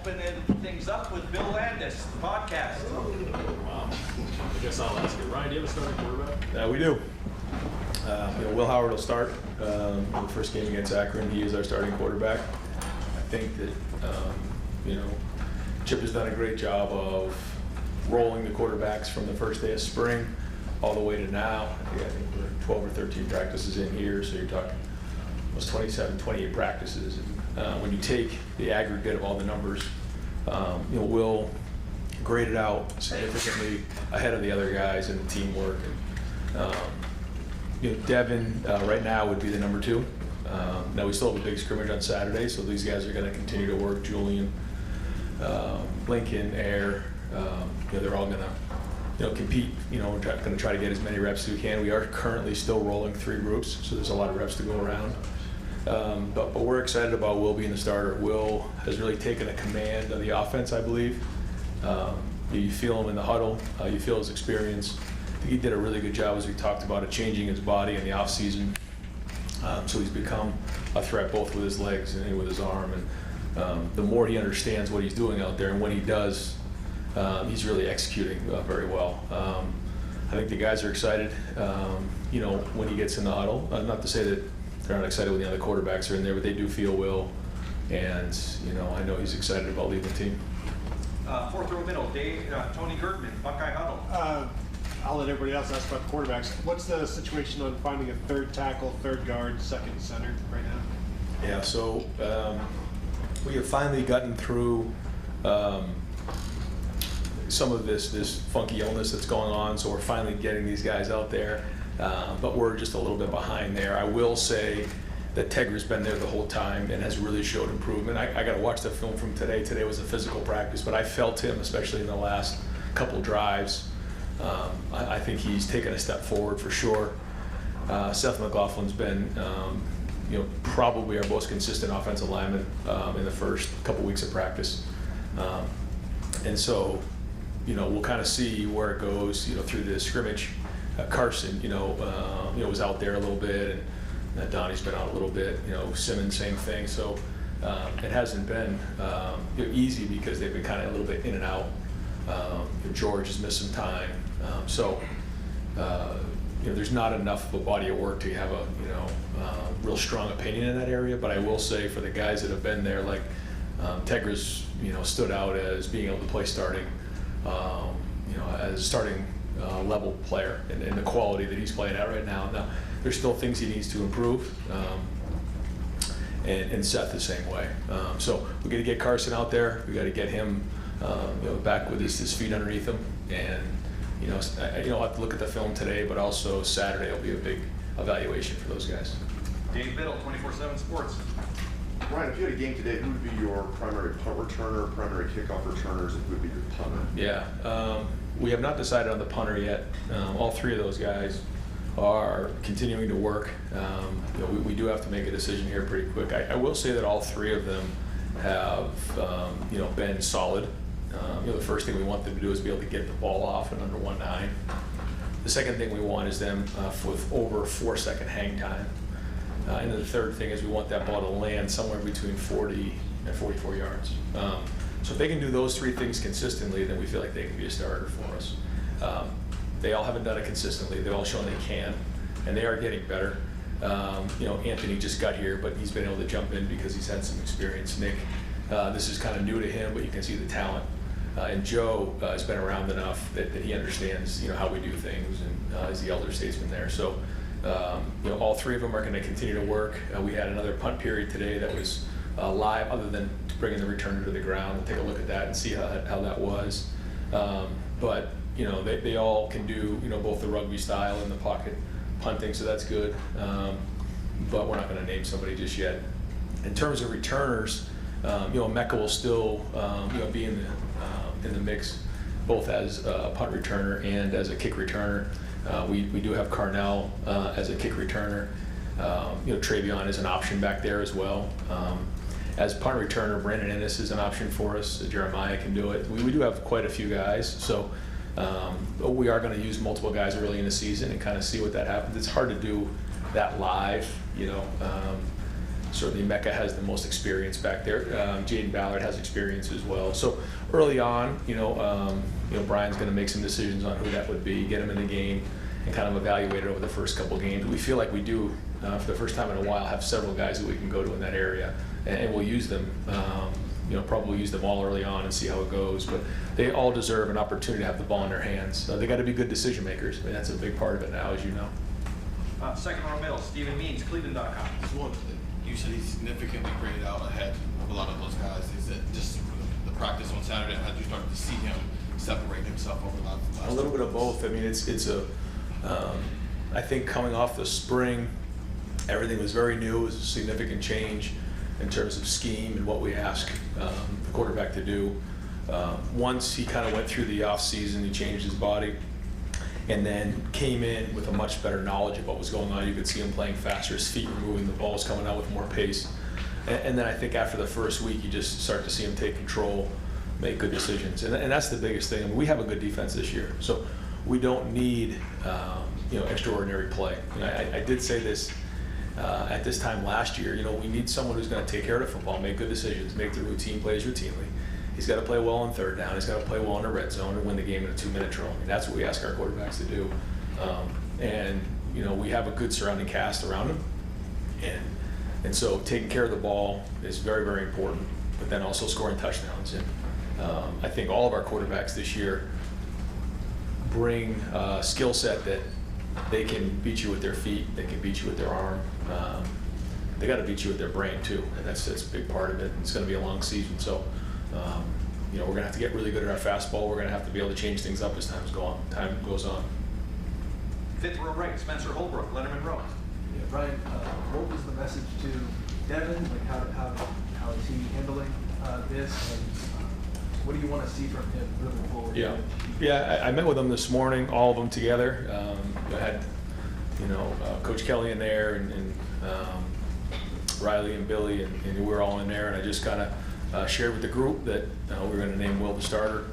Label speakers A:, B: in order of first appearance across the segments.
A: opening things up with Bill Landis, the podcast.
B: Wow. I guess I'll ask you, Ryan, do you have a starting quarterback?
C: We do. Will Howard will start in the first game against Akron. He is our starting quarterback. I think that Chip has done a great job of rolling the quarterbacks from the first day of spring all the way to now. I think we're 12 or 13 practices in here, so you're talking almost 27, 28 practices. And when you take the aggregate of all the numbers, Will graded out significantly ahead of the other guys in the teamwork. And, Devin right now would be the number 2. Now we still have a big scrimmage on Saturday, so these guys are going to continue to work. Julian, Lincoln, Air, they're all going to compete. We're going to try to get as many reps as we can. We are currently still rolling 3 groups, so there's a lot of reps to go around. But we're excited about Will being the starter. Will has really taken a command of the offense, I believe. You feel him in the huddle. You feel his experience. I think he did a really good job, as we talked about, of changing his body in the offseason. So he's become a threat both with his legs and with his arm. And the more he understands what he's doing out there, and when he does, he's really executing very well. I think the guys are excited, when he gets in the huddle. Not to say that they're not excited when the other quarterbacks are in there, but they do feel Will. And, I know he's excited about leading the team.
A: Fourth row middle, Tony Gertman, Buckeye huddle.
D: I'll let everybody else ask about the quarterbacks. What's the situation on finding a third tackle, third guard, second center right now?
C: Yeah, so we have finally gotten through some of this funky illness that's going on, so we're finally getting these guys out there, but we're just a little bit behind there. I will say that Tegra's been there the whole time and has really showed improvement. I got to watch the film from today. Today was a physical practice, but I felt him, especially in the last couple drives. I think he's taken a step forward for sure. Seth McLaughlin's been, probably our most consistent offensive lineman in the first couple weeks of practice. And so, we'll kind of see where it goes, through the scrimmage. Carson, was out there a little bit, and Donnie's been out a little bit. Simmons, same thing. So it hasn't been easy because they've been kind of a little bit in and out. George has missed some time. There's not enough of a body of work to have a real strong opinion in that area. But I will say, for the guys that have been there, like Tegra's stood out as being able to play starting, as a starting level player, and the quality that he's playing at right now. Now there's still things he needs to improve, and Seth the same way. So we got to get Carson out there. We got to get him back with his feet underneath him, and I'll have to look at the film today, but also Saturday will be a big evaluation for those guys.
A: Dave Biddle, 24/7 Sports.
E: Ryan, if you had a game today, who would be your primary punt returner, primary kickoff returners, and who would be your punter?
C: Yeah, we have not decided on the punter yet. All 3 of those guys are continuing to work. We do have to make a decision here pretty quick. I will say that all 3 of them have been solid. The first thing we want them to do is be able to get the ball off in under 1.9. The second thing we want is them with over 4-second hang time. And then the third thing is we want that ball to land somewhere between 40 and 44 yards. So if they can do those 3 things consistently, then we feel like they can be a starter for us. They all haven't done it consistently. They've all shown they can, and they are getting better. Anthony just got here, but he's been able to jump in because he's had some experience. Nick, this is kind of new to him, but you can see the talent. And Joe has been around enough that he understands, how we do things, and is the elder statesman there. So, all 3 of them are going to continue to work. We had another punt period today that was live, other than bringing the returner to the ground. We'll take a look at that and see how that was. But they all can do both the rugby style and the pocket punting, so that's good. But we're not going to name somebody just yet. In terms of returners, Mecca will still be in the mix, both as a punt returner and as a kick returner. We do have Carnell as a kick returner. Travion is an option back there as well. As punt returner, Brandon Ennis is an option for us. Jeremiah can do it. We do have quite a few guys, so we are going to use multiple guys early in the season and kind of see what that happens. It's hard to do that live, Certainly Mecca has the most experience back there. Jaden Ballard has experience as well. So early on, Brian's going to make some decisions on who that would be, get him in the game, and kind of evaluate it over the first couple games. We feel like we do, for the first time in a while, have several guys that we can go to in that area, and we'll use them. Probably use them all early on and see how it goes. But they all deserve an opportunity to have the ball in their hands. They got to be good decision makers. I mean, that's a big part of it now, as you know.
A: Second row middle, Stephen Means, Cleveland.com.
F: You said he significantly graded out ahead of a lot of those guys. Is it just the practice on Saturday? How did you start to see him separate himself over the last
C: A little bit of both. I mean, I think coming off the spring, everything was very new. It was a significant change in terms of scheme and what we ask the quarterback to do. Once he kind of went through the off season, he changed his body and then came in with a much better knowledge of what was going on. You could see him playing faster, his feet were moving, the ball's coming out with more pace. And then I think after the first week, you just start to see him take control, make good decisions. And that's the biggest thing. I mean, we have a good defense this year, so we don't need extraordinary play. I did say this at this time last year, we need someone who's going to take care of the football, make good decisions, make the routine plays routinely. He's got to play well on third down. He's got to play well in the red zone and win the game in a 2-minute drill. I mean, that's what we ask our quarterbacks to do. We have a good surrounding cast around him. And so taking care of the ball is very, very important, but then also scoring touchdowns. And I think all of our quarterbacks this year bring a skill set that they can beat you with their feet, they can beat you with their arm. They got to beat you with their brain too, and that's a big part of it. It's going to be a long season, so we're going to have to get really good at our fastball. We're going to have to be able to change things up as time goes on.
A: Fifth row right, Spencer Holbrook, Letterman Row.
G: Yeah, Brian, what was the message to Devin? Like, how is he handling this? And what do you want to see from him moving forward?
C: Yeah. I met with them this morning, all of them together. I had, Coach Kelly in there and Riley and Billy, and we were all in there. And I just kind of shared with the group that we were going to name Will the starter,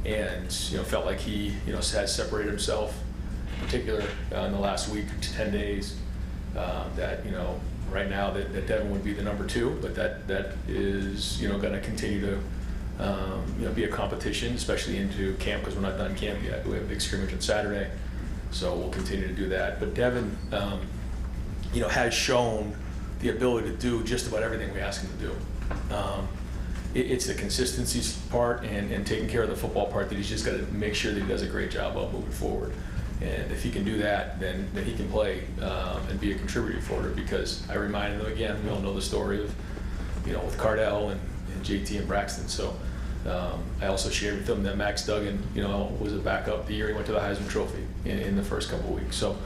C: and felt like he has separated himself, in particular in the last week to 10 days. That right now that Devin would be the number 2, but that is going to continue to be a competition, especially into camp, because we're not done camp yet. We have a big scrimmage on Saturday, so we'll continue to do that. But Devin, has shown the ability to do just about everything we ask him to do. It's the consistency part and taking care of the football part that he's just got to make sure that he does a great job of moving forward. And if he can do that, then he can play and be a contributor for it. Because I reminded them again, we all know the story of, with Cardell and JT and Braxton. So I also shared with them that Max Duggan, was a backup the year he went to the Heisman Trophy in the first couple of weeks. So,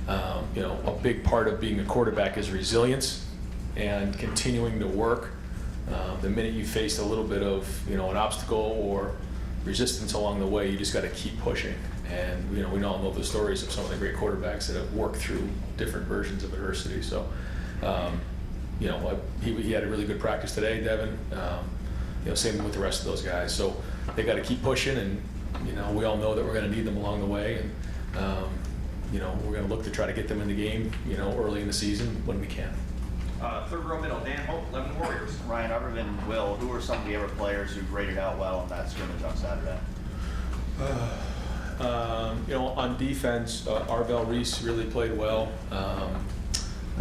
C: a big part of being a quarterback is resilience and continuing to work. The minute you face a little bit of, an obstacle or resistance along the way, you just got to keep pushing. And we all know the stories of some of the great quarterbacks that have worked through different versions of adversity. So, he had a really good practice today, Devin. Same with the rest of those guys. So they got to keep pushing, and we all know that we're going to need them along the way, and we're going to look to try to get them in the game, early in the season when we can.
A: Third row middle, Dan Hope, 11 Warriors.
H: Ryan, other than Will, who are some of the other players who graded out well in that scrimmage on Saturday?
C: On defense, Arvell Reese really played well.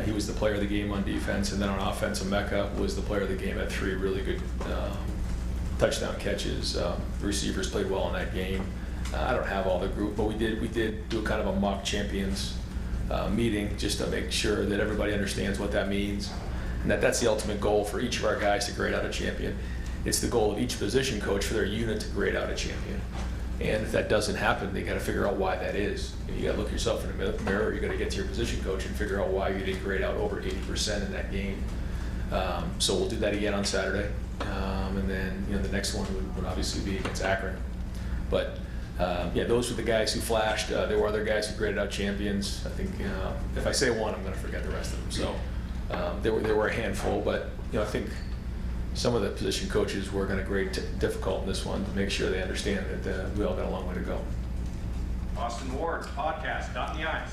C: He was the player of the game on defense, and then on offense, Emeka was the player of the game. Had 3 really good touchdown catches. The receivers played well in that game. I don't have all the group, but we did do kind of a mock champions meeting just to make sure that everybody understands what that means, and that's the ultimate goal for each of our guys to grade out a champion. It's the goal of each position coach for their unit to grade out a champion. And if that doesn't happen, they got to figure out why that is. You got to look yourself in the mirror. You got to get to your position coach and figure out why you didn't grade out over 80% in that game. So we'll do that again on Saturday, and then the next one would obviously be against Akron. But those were the guys who flashed. There were other guys who graded out champions. I think if I say one, I'm going to forget the rest of them. So there were a handful, but I think some of the position coaches were going to grade difficult in this one to make sure they understand that we all got a long way to go.
A: Austin Ward's podcast, Dot in the I's.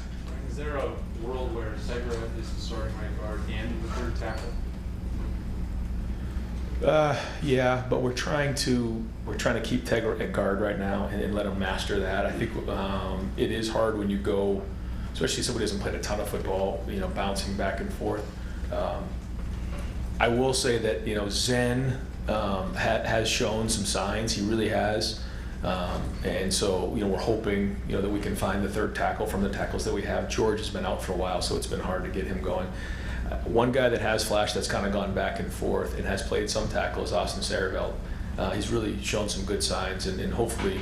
B: Is there a
I: world where Segra is the starting right guard and the third tackle?
C: Yeah, but we're trying to keep Tegra at guard right now and let him master that. I think it is hard when you go, especially somebody who hasn't played a ton of football, bouncing back and forth. I will say that Zen has shown some signs. He really has, and so we're hoping that we can find the third tackle from the tackles that we have. George has been out for a while, so it's been hard to get him going. One guy that has flashed that's kind of gone back and forth and has played some tackle is Austin Sareveld. He's really shown some good signs, and hopefully,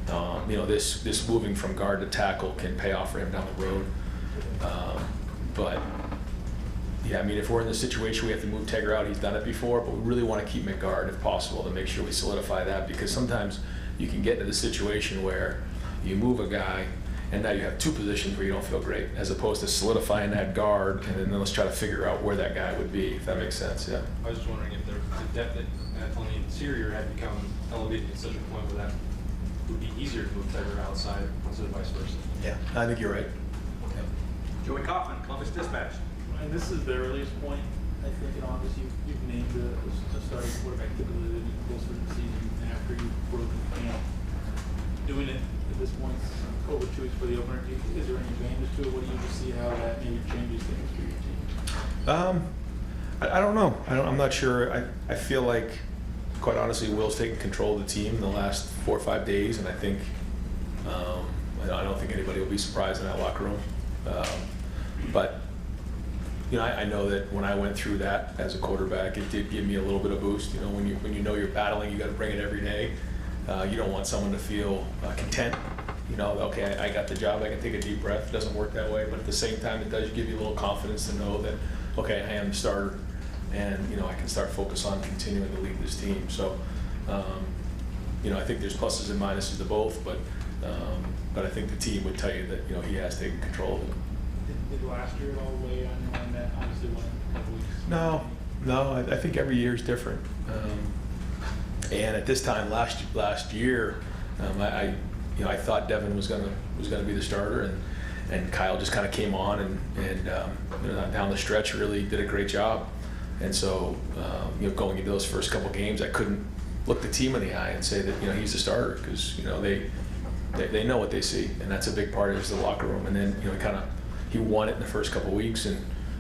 C: this moving from guard to tackle can pay off for him down the road. But yeah, I mean, if we're in the situation we have to move Tegra out, he's done it before, but we really want to keep him at guard if possible to make sure we solidify that, because sometimes you can get into the situation where you move a guy and now you have two positions where you don't feel great, as opposed to solidifying that guard and then let's try to figure out where that guy would be, if that makes sense. Yeah.
I: I was just wondering if the depth on the interior had become elevated to such a point where that would be easier to move Tegra outside instead of vice versa.
C: Yeah, I think you're right. Yeah.
A: Joey Kaufman, Columbus Dispatch.
J: And this is the earliest point, I think, in August. You've named the starting quarterback typically that goes through the season after you've broken camp. Doing it at this point, over 2 weeks for the opener, is there any advantage to it? What do you just see how that maybe changes things for your team?
C: I don't know. I'm not sure. I feel like, quite honestly, Will's taken control of the team in the last 4 or 5 days, and I think I don't think anybody will be surprised in that locker room. But I know that when I went through that as a quarterback, it did give me a little bit of boost. When you know you're battling, you got to bring it every day. You don't want someone to feel content. Okay, I got the job, I can take a deep breath. It doesn't work that way, but at the same time, it does give you a little confidence to know that, okay, I am the starter, and I can start focus on continuing to lead this team. So, I think there's pluses and minuses to both, but I think the team would tell you that he has taken control of it.
J: Did last year at all weigh on you on that? Obviously, went a couple weeks.
C: No. I think every year is different. And at this time last year, I thought Devin was gonna be the starter, and Kyle just kind of came on and down the stretch really did a great job. And so going into those first couple games, I couldn't look the team in the eye and say that he's the starter, because they know what they see, and that's a big part of the locker room. And then he won it in the first couple weeks, and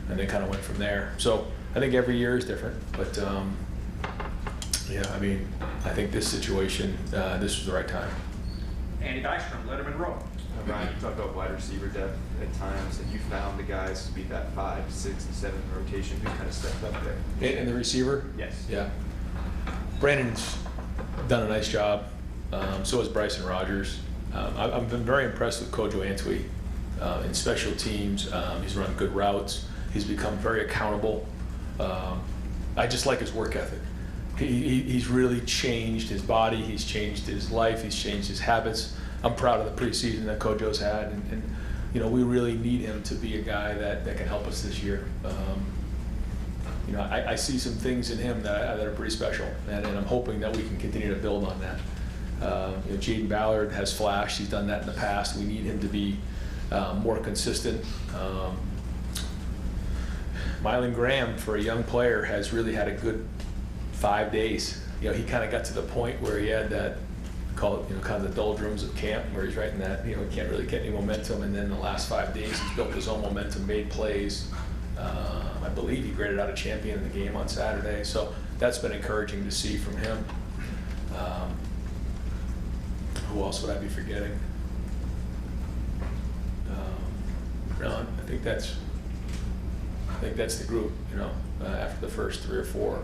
C: then kind of went from there. So I think every year is different, but I think this situation, this was the right time.
A: Andy Dykstrom, Letterman Row.
K: Ryan, you talked about wide receiver depth at times, and you found the guys to be that 5, 6, and 7 rotation who kind of stepped up there.
C: And the receiver?
K: Yes.
C: Yeah. Brandon's done a nice job. So has Bryson Rogers. I've been very impressed with Kojo Antwi in special teams. He's run good routes. He's become very accountable. I just like his work ethic. He's really changed his body. He's changed his life. He's changed his habits. I'm proud of the preseason that Kojo's had, and we really need him to be a guy that can help us this year. I see some things in him that are pretty special, and I'm hoping that we can continue to build on that. Jaden Ballard has flashed. He's done that in the past. We need him to be more consistent. Mylan Graham, for a young player, has really had a good 5 days. He kind of got to the point where he had that, call it, kind of the doldrums of camp, where he's right in that, he can't really get any momentum. And then the last 5 days, he's built his own momentum, made plays. I believe he graded out a champion in the game on Saturday. So that's been encouraging to see from him. Who else would I be forgetting? No, I think that's the group. After the first 3 or 4,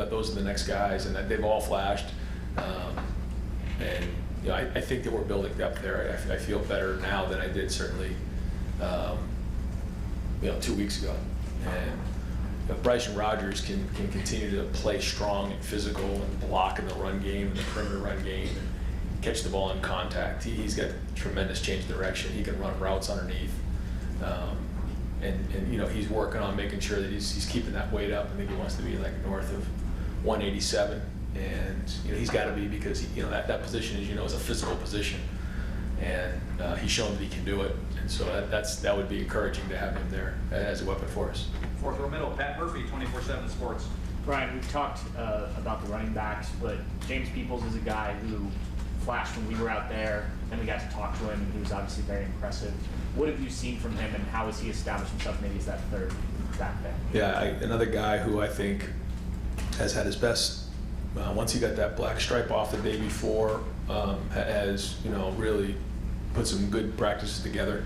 C: those are the next guys, and they've all flashed. And I think that we're building depth there. I feel better now than I did certainly 2 weeks ago. And Bryson Rogers can continue to play strong and physical and block in the run game and the perimeter run game and catch the ball in contact. He's got tremendous change of direction. He can run routes underneath. And he's working on making sure that he's keeping that weight up. I think he wants to be like north of 187, and he's got to be, because that position, as is a physical position. and he's shown that he can do it. And so that would be encouraging to have him there as a weapon for us.
A: Fourth row middle, Pat Murphy, 24/7 Sports.
L: Brian, we've talked about the running backs, but James Peoples is a guy who flashed when we were out there, and we got to talk to him, and he was obviously very impressive. What have you seen from him, and how has he established himself maybe as that third back there?
C: Yeah, another guy who I think has had his best, once he got that black stripe off the day before, has, really put some good practices together.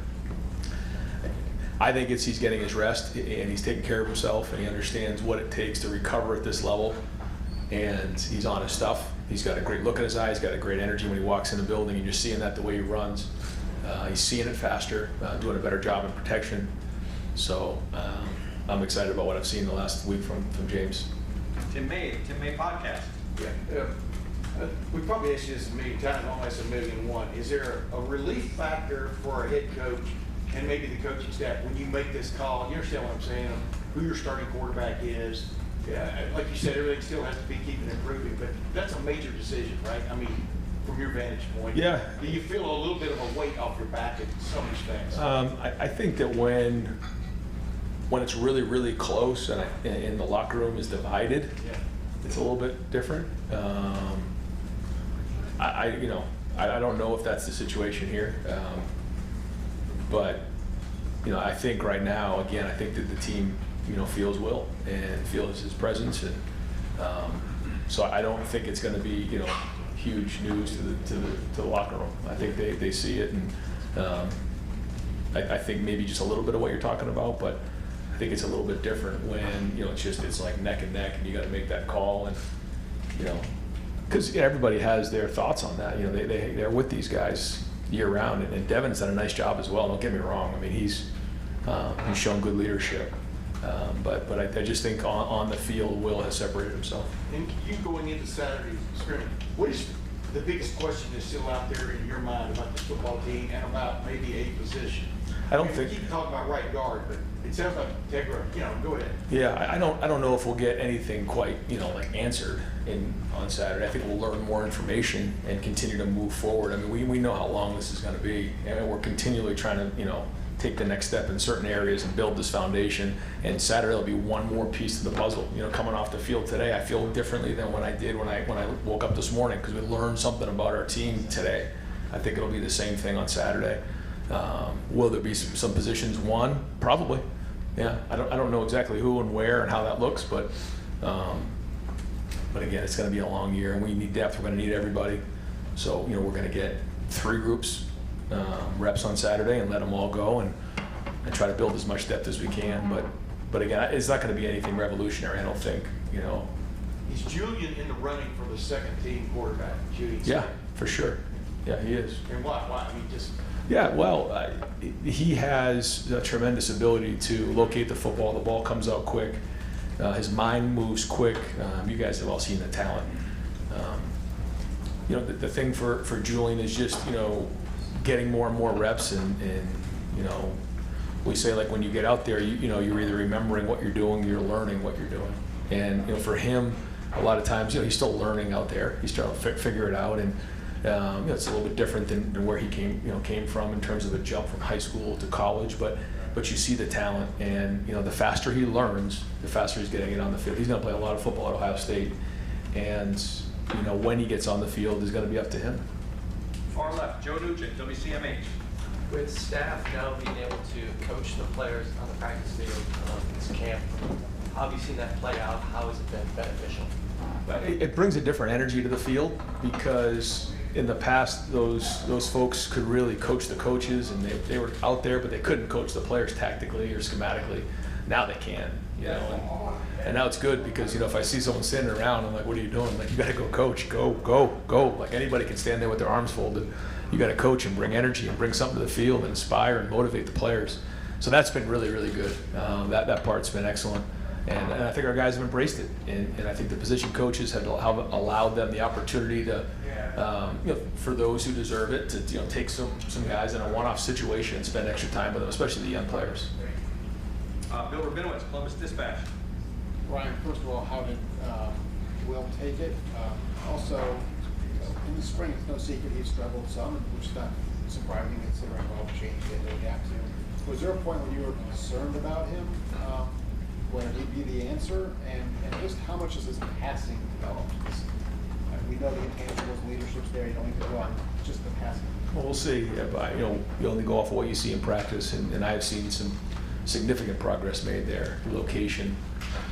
C: I think he's getting his rest, and he's taking care of himself, and he understands what it takes to recover at this level, and he's on his stuff. He's got a great look in his eyes, got a great energy when he walks in the building, and you're seeing that the way he runs. He's seeing it faster, doing a better job in protection. So I'm excited about what I've seen the last week from James.
A: Tim May podcast.
M: Yeah. We probably asked you this a million times, almost a million and one. Is there a relief factor for a head coach and maybe the coaching staff when you make this call? You understand what I'm saying? Who your starting quarterback is. Yeah, like you said, everything still has to be keeping improving, but that's a major decision, right? I mean, from your vantage point.
C: Yeah.
M: Do you feel a little bit of a weight off your back in some respects?
C: I think that when it's really, really close and the locker room is divided,
M: Yeah.
C: it's a little bit different. I don't know if that's the situation here, but I think right now, again, I think that the team feels Will and feels his presence, and so I don't think it's going to be huge news to the locker room. I think they see it, and I think maybe just a little bit of what you're talking about, but I think it's a little bit different when it's like neck and neck, and you got to make that call, and because everybody has their thoughts on that. They're with these guys year round, and Devin's done a nice job as well. Don't get me wrong. I mean, he's shown good leadership, but I just think on the field, Will has separated himself.
M: And you going into Saturday scrimmage, what is the biggest question that's still out there in your mind about this football team and about maybe a position?
C: I don't think.
M: We keep talking about right guard, but it sounds like Tegra. Go ahead.
C: Yeah, I don't know if we'll get anything quite like answered on Saturday. I think we'll learn more information and continue to move forward. I mean, we know how long this is going to be, and we're continually trying to take the next step in certain areas and build this foundation. And Saturday will be one more piece to the puzzle. Coming off the field today, I feel differently than when I did when I woke up this morning, because we learned something about our team today. I think it'll be the same thing on Saturday. Will there be some positions won? Probably. Yeah, I don't know exactly who and where and how that looks, but again, it's going to be a long year, and we need depth. We're going to need everybody. So we're going to get 3 groups reps on Saturday and let them all go, and try to build as much depth as we can. But again, it's not going to be anything revolutionary, I don't think.
M: Is Julian in the running for the second team quarterback? Julian Sayin?
C: Yeah, for sure. Yeah, he is.
M: And why? I mean, just.
C: Yeah, well, he has a tremendous ability to locate the football. The ball comes out quick. His mind moves quick. You guys have all seen the talent. The thing for Julian is just, getting more and more reps, and we say, like, when you get out there, you're either remembering what you're doing, you're learning what you're doing. And, for him, a lot of times, he's still learning out there. He's trying to figure it out, and it's a little bit different than where he came from in terms of a jump from high school to college, but you see the talent, and the faster he learns, the faster he's getting it on the field. He's going to play a lot of football at Ohio State, and when he gets on the field is going to be up to him.
A: Far left, Joe Nugent, WCMH.
N: With staff now being able to coach the players on the practice field this camp, how have you seen that play out? How has it been beneficial?
C: It brings a different energy to the field, because in the past, those folks could really coach the coaches, and they were out there, but they couldn't coach the players tactically or schematically. Now they can, and now it's good, because if I see someone standing around, I'm like, what are you doing? Like, you got to go coach, go. Like, anybody can stand there with their arms folded. You got to coach and bring energy and bring something to the field and inspire and motivate the players. So that's been really, really good. That part's been excellent. And I think our guys have embraced it, and I think the position coaches have allowed them the opportunity to, for those who deserve it, to take some guys in a one-off situation and spend extra time with them, especially the young players.
A: Bill Rabinowitz, Columbus Dispatch.
O: Ryan, first of all, how did Will take it? Also, in the spring, it's no secret he struggled some, and we're surprising considering all the change they had to adapt to. Was there a point when you were concerned about him, where he'd be the answer, and just how much is his passing developed? We know the intangibles, leadership's there. You don't need to go on just the passing.
C: Well, we'll see. But, you only go off of what you see in practice, and I have seen some significant progress made there. Location.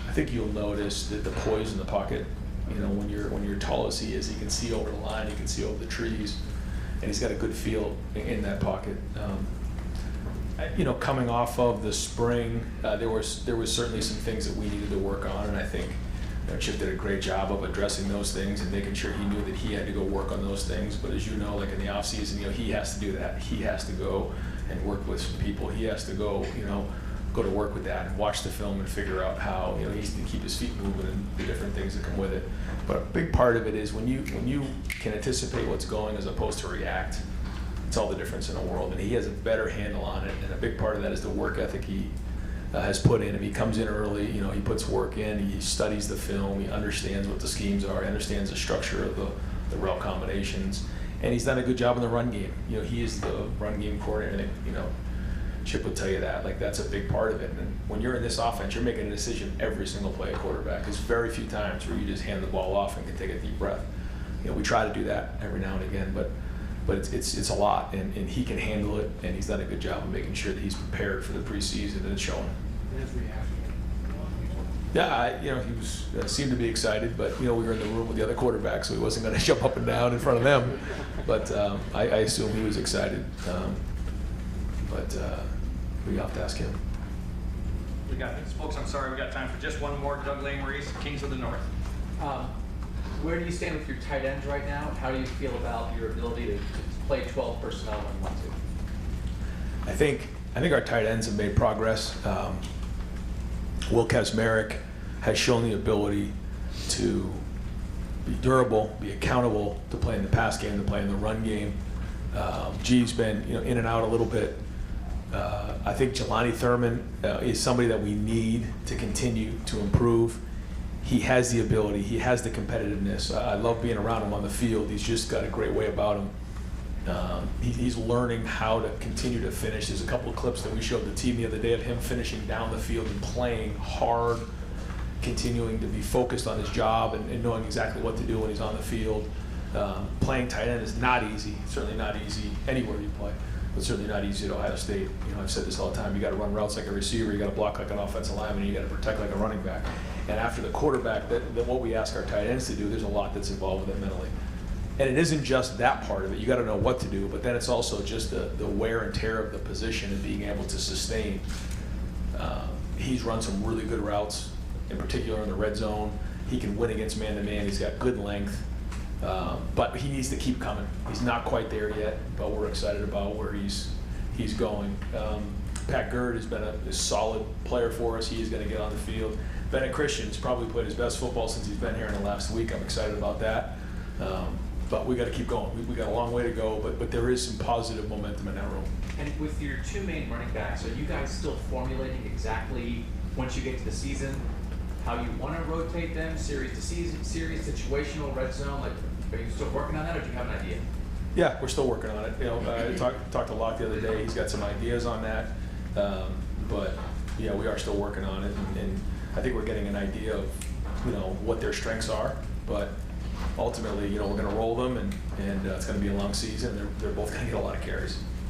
C: I think you'll notice that the poise in the pocket. When you're tall as he is, he can see over the line, he can see over the trees, and he's got a good feel in that pocket. Coming off of the spring, there was certainly some things that we needed to work on, and I think Chip did a great job of addressing those things and making sure he knew that he had to go work on those things. But as you know, like in the off season, he has to do that. He has to go and work with some people. He has to go to work with that and watch the film and figure out how he needs to keep his feet moving and the different things that come with it. But a big part of it is when you can anticipate what's going as opposed to react. It's all the difference in the world, and he has a better handle on it. And a big part of that is the work ethic he has put in. If he comes in early, he puts work in. He studies the film. He understands what the schemes are. He understands the structure of the route combinations, and he's done a good job in the run game. He is the run game coordinator. Chip would tell you that. Like, that's a big part of it. And when you're in this offense, you're making a decision every single play at quarterback. There's very few times where you just hand the ball off and can take a deep breath. We try to do that every now and again, but it's a lot, and he can handle it, and he's done a good job of making sure that he's prepared for the preseason, and it's showing. Yeah, he was seemed to be excited, but we were in the room with the other quarterback, so he wasn't going to jump up and down in front of them. But I assume he was excited. But we have to ask him.
A: We got this, folks. I'm sorry, we got time for just one more. Doug Lamereese, Kings of the North.
N: Where do you stand with your tight ends right now? How do you feel about your ability to play 12 personnel when you want to?
C: I think our tight ends have made progress. Will Kazmarek has shown the ability to be durable, be accountable, to play in the pass game, to play in the run game. G's been in and out a little bit. I think Jelani Thurman is somebody that we need to continue to improve. He has the ability. He has the competitiveness. I love being around him on the field. He's just got a great way about him. He's learning how to continue to finish. There's a couple of clips that we showed the team the other day of him finishing down the field and playing hard, continuing to be focused on his job and knowing exactly what to do when he's on the field. Playing tight end is not easy. Certainly not easy anywhere you play, but certainly not easy at Ohio State. I've said this all the time. You got to run routes like a receiver. You got to block like an offensive lineman. And you got to protect like a running back. And after the quarterback, that what we ask our tight ends to do, there's a lot that's involved with it mentally. And it isn't just that part of it. You got to know what to do, but then it's also just the wear and tear of the position and being able to sustain. He's run some really good routes, in particular in the red zone. He can win against man-to-man. He's got good length. But he needs to keep coming. He's not quite there yet, but we're excited about where he's going. Pat Gerd has been a solid player for us. He is going to get on the field. Bennett Christian's probably played his best football since he's been here in the last week. I'm excited about that. But we got to keep going. We got a long way to go, but there is some positive momentum in that room.
L: And with your two main running backs, are you guys still formulating exactly, once you get to the season, how you want to rotate them, series to season, series, situational, red zone? Like, are you still working on that, or do you have an idea?
C: Yeah, we're still working on it. I talked to Locke the other day. He's got some ideas on that, but yeah, we are still working on it, and I think we're getting an idea of what their strengths are. But ultimately, we're going to roll them, and it's going to be a long season. They're both going to get a lot of carries.